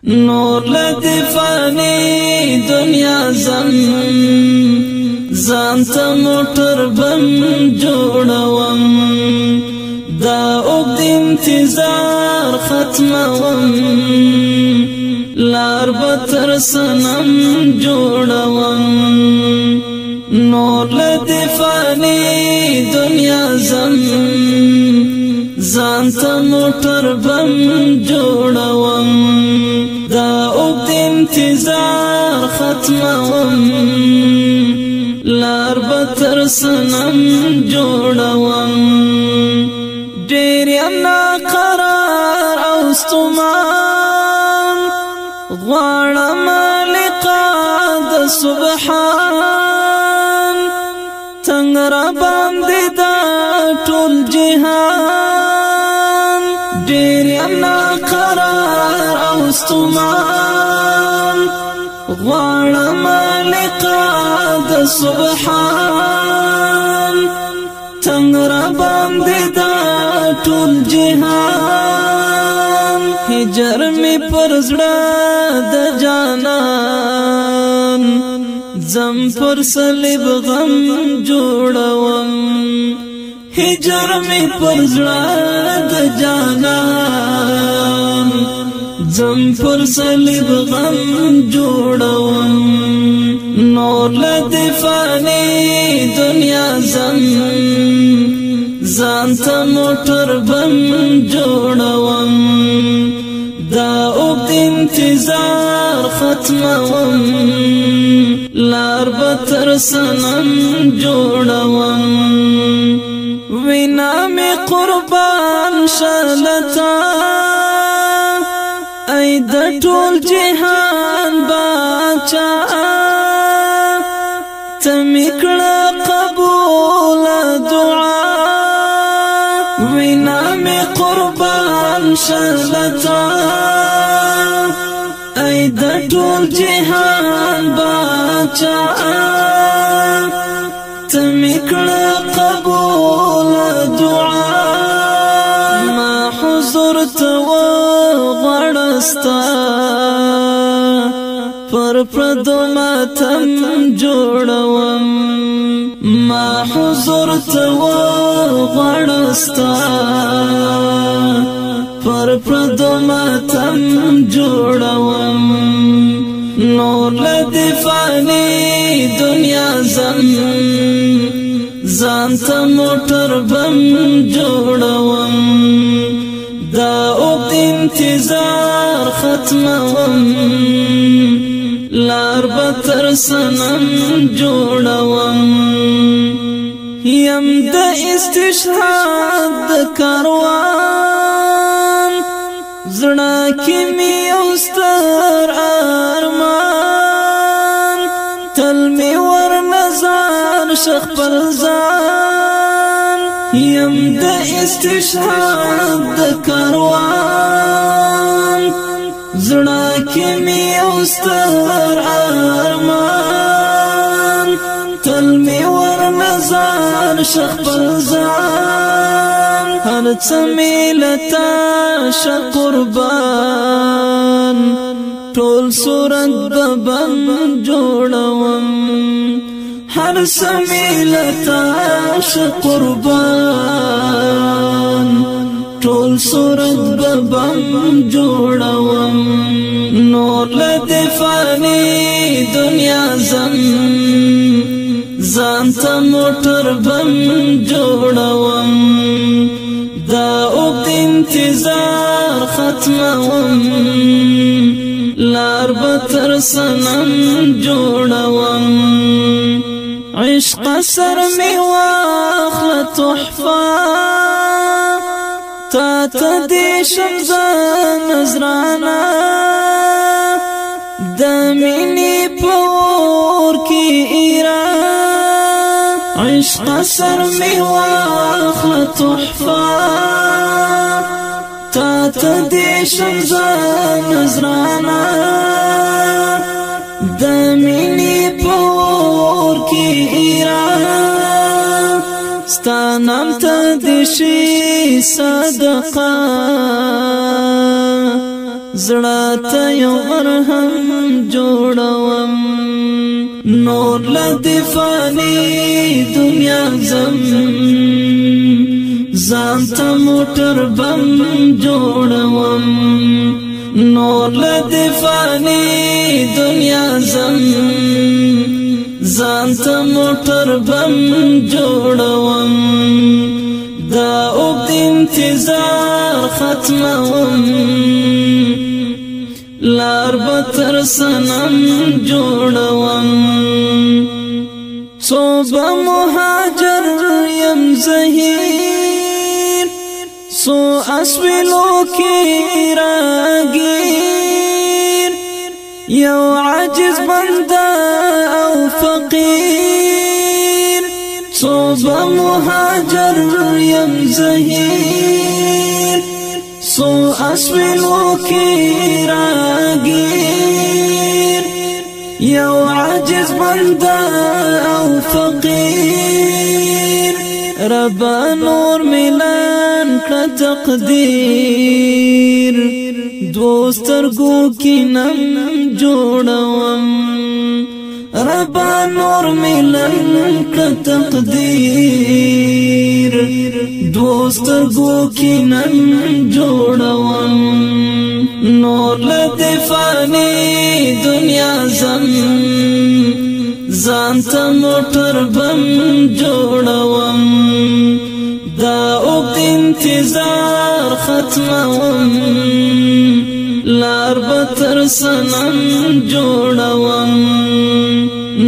نور لدی فانی دنیا زم زانتا موٹر بم جوڑوم دا اوگد انتظار ختموم لار بتر سنم جوڑوم نور لدی فانی دنیا زم زانتا موٹر بم جوڑوم دا اوگد انتظار ختموم لار بتر سنم جوڑوم دیر یم ناقرار او ستمان غوارم لقا دا سبحان تنگ را باندی دا طول جهان دیر یم ناقرار او ستمان غوارم لقا دا سبحان تنگ را باندی دا طول جهان ہجر می پر زڑا دا جانان زم پر صلیب غم جوڑوم ہجر می پر زڑا دا جانان زم پر صلیب غم جوڑوم نور لدی فانی دنیا زم زانتا موٹر بم جوڑوم دا اوگد انتظار ختموم لار بتر سنم جوڑوم وینا می قربان شالتا ای دا طول جہان باچا تمکڑا قبول دعا وینا می قربان شالتا ای دا طول جہان باچا تمکڑا قبول دعا ما حضور تو غڑستا پر پردو ماتم جوڑوم ما حضور تو غڑستا پر پردو ماتم جوڑوم نور لدی فانی دنیا زم زانتا موٹر بم جوڑوم دا اوگد انتظار ختموم لار بتر سنم جوڑوم یم دا استشهاد دا کاروان زڑا کی می اوستر ارمان تل می ور نظار شخ پلزان یم دا استشهاد دا کاروان زڑا کی می اوستر ارمان تل می ور نظار شخ پلزان هر چمیلتا شخ قربان طول صورت ببن جوڑوم ہر سمیلتا شخ قربان طول صورت ببن جوڑوم نور لدی فانی دنیا زم زانتا موٹر بم جوڑوم دا اوگد انتظار ختموم لار بتر سنم جوڑوم عشق سر می واخل تحفا تا تدیشم زن نظرانا دمینی پور کی ایران عشق سر می واخل تحفا تا تدیشم زن نظرانا دمینی پور کی ایران ستا نام ته دشي صدقه زړه ته یو مرهم جوړوم نور لدی فانی دنیا زم ځان ته موټر بم جوړوم نور لدی فانی دنیا زم ځان ته موټر بم جوړوم دا اوږد انتظار ختموم لار به تر صنم جوړوم څو به مهاجر یم زهیر څو اسویلو کې راګیر یو عاجز بنده او فقیر څو به مهاجر یم زهیر څو اسویلو کې راګیر یو عاجز بنده او فقیر ربا نور ملان کړه تقدیر دوسترګو کې نم جوړوم ربا نور ملان کړه تقدیر دوسترګو کې نم جوړوم نور لدی فانی دنیا زم ځان ته موټر بم جوړوم دا اوږد انتظار ختموم لار به تر صنم جوړوم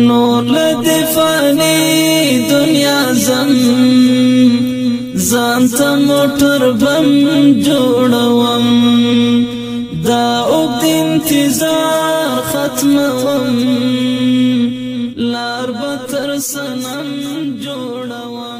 نور لدی فانی دنیا زم ځان ته موټر بم جوړوم دا اوږد انتظار ختموم لار به تر صنم جوړوم